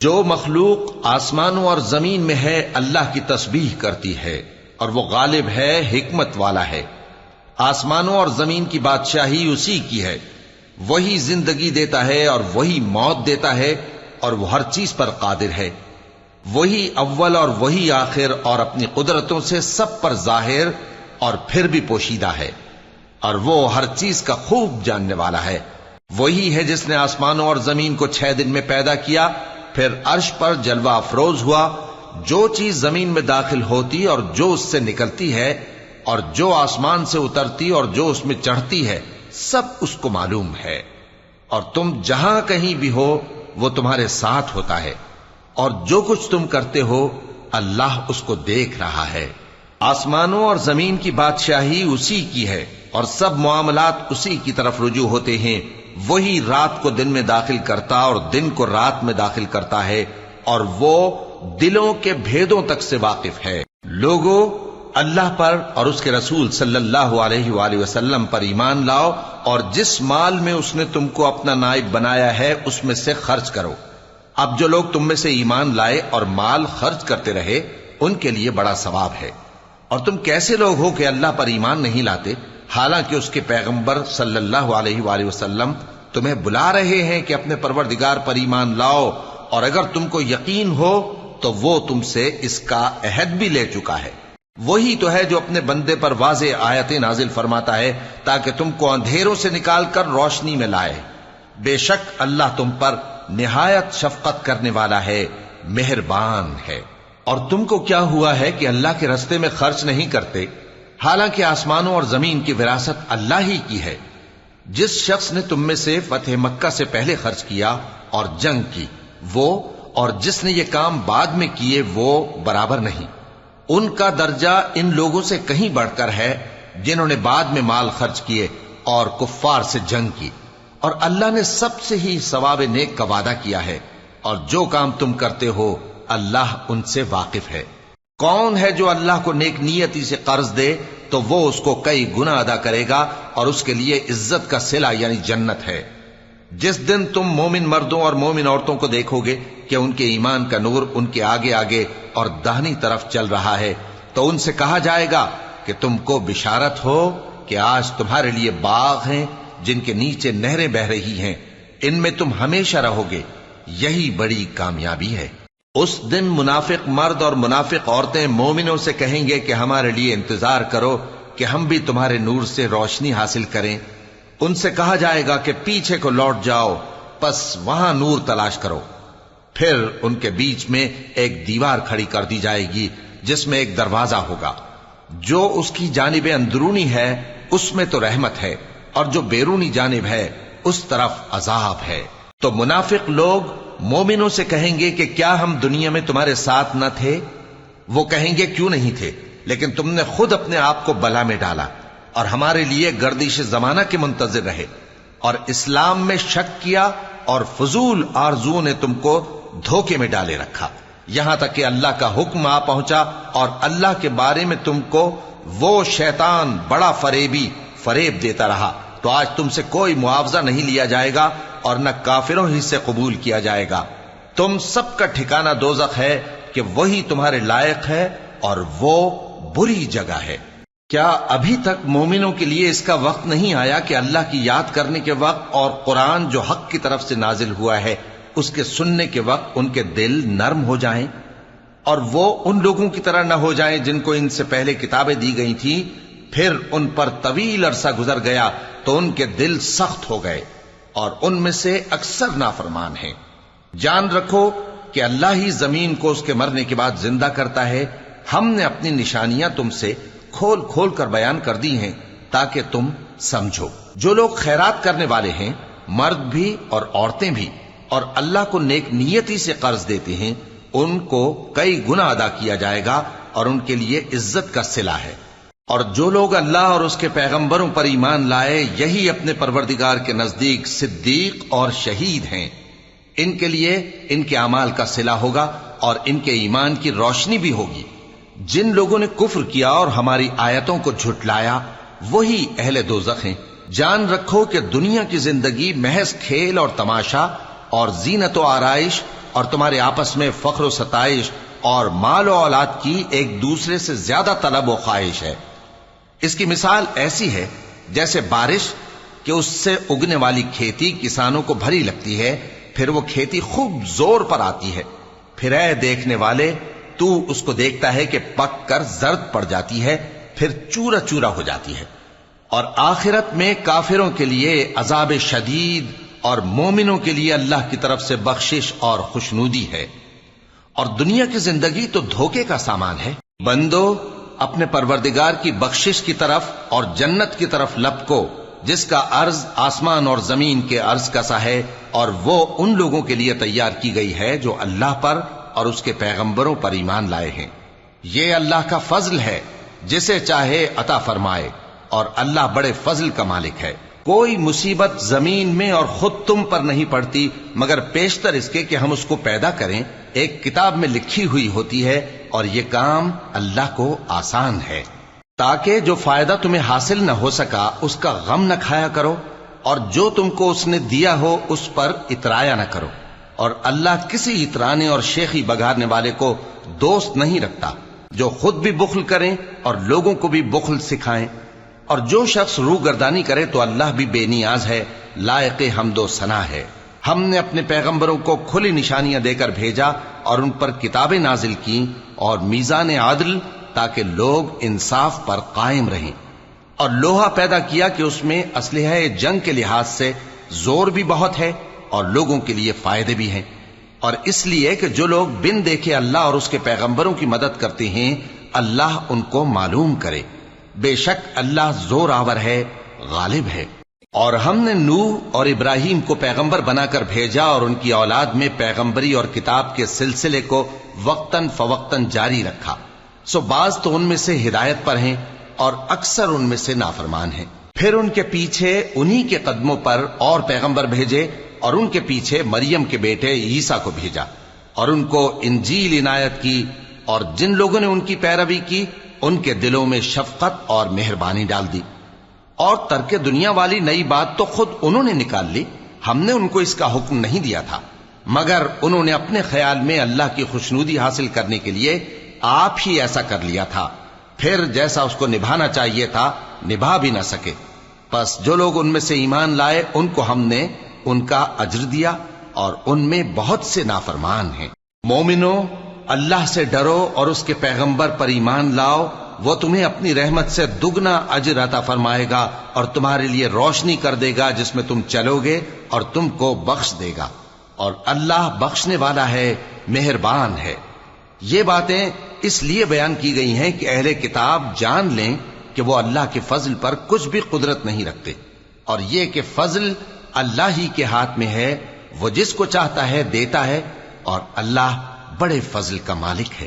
جو مخلوق آسمانوں اور زمین میں ہے اللہ کی تسبیح کرتی ہے اور وہ غالب ہے، حکمت والا ہے۔ آسمانوں اور زمین کی بادشاہی اسی کی ہے، وہی زندگی دیتا ہے اور وہی موت دیتا ہے، اور وہ ہر چیز پر قادر ہے۔ وہی اول اور وہی آخر، اور اپنی قدرتوں سے سب پر ظاہر اور پھر بھی پوشیدہ ہے، اور وہ ہر چیز کا خوب جاننے والا ہے۔ وہی ہے جس نے آسمانوں اور زمین کو 6 دن میں پیدا کیا، پھر عرش پر جلوہ افروز ہوا۔ جو چیز زمین میں داخل ہوتی اور جو اس سے نکلتی ہے، اور جو آسمان سے اترتی اور جو اس میں چڑھتی ہے، سب اس کو معلوم ہے۔ اور تم جہاں کہیں بھی ہو وہ تمہارے ساتھ ہوتا ہے، اور جو کچھ تم کرتے ہو اللہ اس کو دیکھ رہا ہے۔ آسمانوں اور زمین کی بادشاہی اسی کی ہے، اور سب معاملات اسی کی طرف رجوع ہوتے ہیں۔ وہی رات کو دن میں داخل کرتا اور دن کو رات میں داخل کرتا ہے، اور وہ دلوں کے بھیدوں تک سے واقف ہے۔ لوگو، اللہ پر اور اس کے رسول صلی اللہ علیہ وآلہ وسلم پر ایمان لاؤ، اور جس مال میں اس نے تم کو اپنا نائب بنایا ہے اس میں سے خرچ کرو۔ اب جو لوگ تم میں سے ایمان لائے اور مال خرچ کرتے رہے ان کے لیے بڑا ثواب ہے۔ اور تم کیسے لوگ ہو کہ اللہ پر ایمان نہیں لاتے، حالانکہ اس کے پیغمبر صلی اللہ علیہ وآلہ وسلم تمہیں بلا رہے ہیں کہ اپنے پروردگار پر ایمان لاؤ، اور اگر تم کو یقین ہو تو وہ تم سے اس کا عہد بھی لے چکا ہے۔ وہی تو ہے جو اپنے بندے پر واضح آیتیں نازل فرماتا ہے تاکہ تم کو اندھیروں سے نکال کر روشنی میں لائے۔ بے شک اللہ تم پر نہایت شفقت کرنے والا ہے، مہربان ہے۔ اور تم کو کیا ہوا ہے کہ اللہ کے رستے میں خرچ نہیں کرتے، حالانکہ آسمانوں اور زمین کی وراثت اللہ ہی کی ہے۔ جس شخص نے تم میں سے فتح مکہ سے پہلے خرچ کیا اور جنگ کی، وہ اور جس نے یہ کام بعد میں کیے وہ برابر نہیں۔ ان کا درجہ ان لوگوں سے کہیں بڑھ کر ہے جنہوں نے بعد میں مال خرچ کیے اور کفار سے جنگ کی، اور اللہ نے سب سے ہی ثواب نیک کا وعدہ کیا ہے، اور جو کام تم کرتے ہو اللہ ان سے واقف ہے۔ کون ہے جو اللہ کو نیک نیتی سے قرض دے تو وہ اس کو کئی گنا ادا کرے گا، اور اس کے لیے عزت کا صلہ یعنی جنت ہے۔ جس دن تم مومن مردوں اور مومن عورتوں کو دیکھو گے کہ ان کے ایمان کا نور ان کے آگے آگے اور داہنی طرف چل رہا ہے، تو ان سے کہا جائے گا کہ تم کو بشارت ہو کہ آج تمہارے لیے باغ ہیں جن کے نیچے نہریں بہ رہی ہیں، ان میں تم ہمیشہ رہو گے، یہی بڑی کامیابی ہے۔ اس دن منافق مرد اور منافق عورتیں مومنوں سے کہیں گے کہ ہمارے لیے انتظار کرو کہ ہم بھی تمہارے نور سے روشنی حاصل کریں۔ ان سے کہا جائے گا کہ پیچھے کو لوٹ جاؤ، پس وہاں نور تلاش کرو۔ پھر ان کے بیچ میں ایک دیوار کھڑی کر دی جائے گی جس میں ایک دروازہ ہوگا، جو اس کی جانب اندرونی ہے اس میں تو رحمت ہے، اور جو بیرونی جانب ہے اس طرف عذاب ہے۔ تو منافق لوگ مومنوں سے کہیں گے کہ کیا ہم دنیا میں تمہارے ساتھ نہ تھے؟ وہ کہیں گے کیوں نہیں تھے، لیکن تم نے خود اپنے آپ کو بلا میں ڈالا اور ہمارے لیے گردش زمانہ کے منتظر رہے، اور اسلام میں شک کیا، اور فضول آرزوؤں نے تم کو دھوکے میں ڈالے رکھا، یہاں تک کہ اللہ کا حکم آ پہنچا، اور اللہ کے بارے میں تم کو وہ شیطان بڑا فریبی فریب دیتا رہا۔ تو آج تم سے کوئی معاوضہ نہیں لیا جائے گا، اور نہ کافروں ہی سے قبول کیا جائے گا۔ تم سب کا ٹھکانہ دوزخ ہے کہ وہی تمہارے لائق ہے، اور وہ بری جگہ ہے۔ کیا ابھی تک مومنوں کے لیے اس کا وقت نہیں آیا کہ اللہ کی یاد کرنے کے وقت اور قرآن جو حق کی طرف سے نازل ہوا ہے اس کے سننے کے وقت ان کے دل نرم ہو جائیں، اور وہ ان لوگوں کی طرح نہ ہو جائیں جن کو ان سے پہلے کتابیں دی گئی تھیں، پھر ان پر طویل عرصہ گزر گیا تو ان کے دل سخت ہو گئے، اور ان میں سے اکثر نافرمان ہیں۔ جان رکھو کہ اللہ ہی زمین کو اس کے مرنے کے بعد زندہ کرتا ہے۔ ہم نے اپنی نشانیاں تم سے کھول کھول کر بیان کر دی ہیں تاکہ تم سمجھو۔ جو لوگ خیرات کرنے والے ہیں، مرد بھی اور عورتیں بھی، اور اللہ کو نیک نیتی سے قرض دیتے ہیں، ان کو کئی گنا ادا کیا جائے گا، اور ان کے لیے عزت کا صلہ ہے۔ اور جو لوگ اللہ اور اس کے پیغمبروں پر ایمان لائے، یہی اپنے پروردگار کے نزدیک صدیق اور شہید ہیں۔ ان کے لیے ان کے اعمال کا صلہ ہوگا، اور ان کے ایمان کی روشنی بھی ہوگی۔ جن لوگوں نے کفر کیا اور ہماری آیتوں کو جھٹلایا، وہی اہل دوزخ ہیں۔ جان رکھو کہ دنیا کی زندگی محض کھیل اور تماشا اور زینت و آرائش اور تمہارے آپس میں فخر و ستائش اور مال و اولاد کی ایک دوسرے سے زیادہ طلب و خواہش ہے۔ اس کی مثال ایسی ہے جیسے بارش کہ اس سے اگنے والی کھیتی کسانوں کو بھری لگتی ہے، پھر وہ کھیتی خوب زور پر آتی ہے، پھر اے دیکھنے والے تو اس کو دیکھتا ہے کہ پک کر زرد پڑ جاتی ہے، پھر چورا چورا ہو جاتی ہے۔ اور آخرت میں کافروں کے لیے عذاب شدید اور مومنوں کے لیے اللہ کی طرف سے بخشش اور خوشنودی ہے۔ اور دنیا کی زندگی تو دھوکے کا سامان ہے۔ بندو اپنے پروردگار کی بخشش کی طرف اور جنت کی طرف لپکو جس کا عرض آسمان اور زمین کے عرض کا سا ہے، اور وہ ان لوگوں کے لیے تیار کی گئی ہے جو اللہ پر اور اس کے پیغمبروں پر ایمان لائے ہیں۔ یہ اللہ کا فضل ہے، جسے چاہے عطا فرمائے، اور اللہ بڑے فضل کا مالک ہے۔ کوئی مصیبت زمین میں اور خود تم پر نہیں پڑتی مگر پیشتر اس کے کہ ہم اس کو پیدا کریں، ایک کتاب میں لکھی ہوئی ہوتی ہے، اور یہ کام اللہ کو آسان ہے۔ تاکہ جو فائدہ تمہیں حاصل نہ ہو سکا اس کا غم نہ کھایا کرو، اور جو تم کو اس نے دیا ہو اس پر اترایا نہ کرو۔ اور اللہ کسی اترانے اور شیخی بگاڑنے والے کو دوست نہیں رکھتا، جو خود بھی بخل کریں اور لوگوں کو بھی بخل سکھائیں۔ اور جو شخص روگردانی کرے تو اللہ بھی بے نیاز ہے، لائق حمد و ثنا ہے۔ ہم نے اپنے پیغمبروں کو کھلی نشانیاں دے کر بھیجا اور ان پر کتابیں نازل کی اور میزان عدل، تاکہ لوگ انصاف پر قائم رہیں۔ اور لوہا پیدا کیا کہ اس میں اسلحہ جنگ کے لحاظ سے زور بھی بہت ہے اور لوگوں کے لیے فائدے بھی ہیں، اور اس لیے کہ جو لوگ بن دیکھے اللہ اور اس کے پیغمبروں کی مدد کرتے ہیں اللہ ان کو معلوم کرے۔ بے شک اللہ زور آور ہے، غالب ہے۔ اور ہم نے نوح اور ابراہیم کو پیغمبر بنا کر بھیجا اور ان کی اولاد میں پیغمبری اور کتاب کے سلسلے کو وقتاً فوقتاً جاری رکھا، سو بعض تو ان میں سے ہدایت پر ہیں اور اکثر ان میں سے نافرمان ہیں۔ پھر ان کے پیچھے انہی کے قدموں پر اور پیغمبر بھیجے، اور ان کے پیچھے مریم کے بیٹے عیسیٰ کو بھیجا، اور ان کو انجیل عنایت کی، اور جن لوگوں نے ان کی پیروی کی ان کے دلوں میں شفقت اور مہربانی ڈال دی۔ اور ترک دنیا والی نئی بات تو خود انہوں نے نکال لی، ہم نے ان کو اس کا حکم نہیں دیا تھا، مگر انہوں نے اپنے خیال میں اللہ کی خوشنودی حاصل کرنے کے لیے آپ ہی ایسا کر لیا تھا، پھر جیسا اس کو نبھانا چاہیے تھا نبھا بھی نہ سکے۔ پس جو لوگ ان میں سے ایمان لائے ان کو ہم نے ان کا اجر دیا، اور ان میں بہت سے نافرمان ہیں۔ مومنو اللہ سے ڈرو اور اس کے پیغمبر پر ایمان لاؤ، وہ تمہیں اپنی رحمت سے دگنا اجر عطا فرمائے گا اور تمہارے لیے روشنی کر دے گا جس میں تم چلو گے، اور تم کو بخش دے گا، اور اللہ بخشنے والا ہے، مہربان ہے۔ یہ باتیں اس لیے بیان کی گئی ہیں کہ اہل کتاب جان لیں کہ وہ اللہ کے فضل پر کچھ بھی قدرت نہیں رکھتے، اور یہ کہ فضل اللہ ہی کے ہاتھ میں ہے، وہ جس کو چاہتا ہے دیتا ہے، اور اللہ بڑے فضل کا مالک ہے۔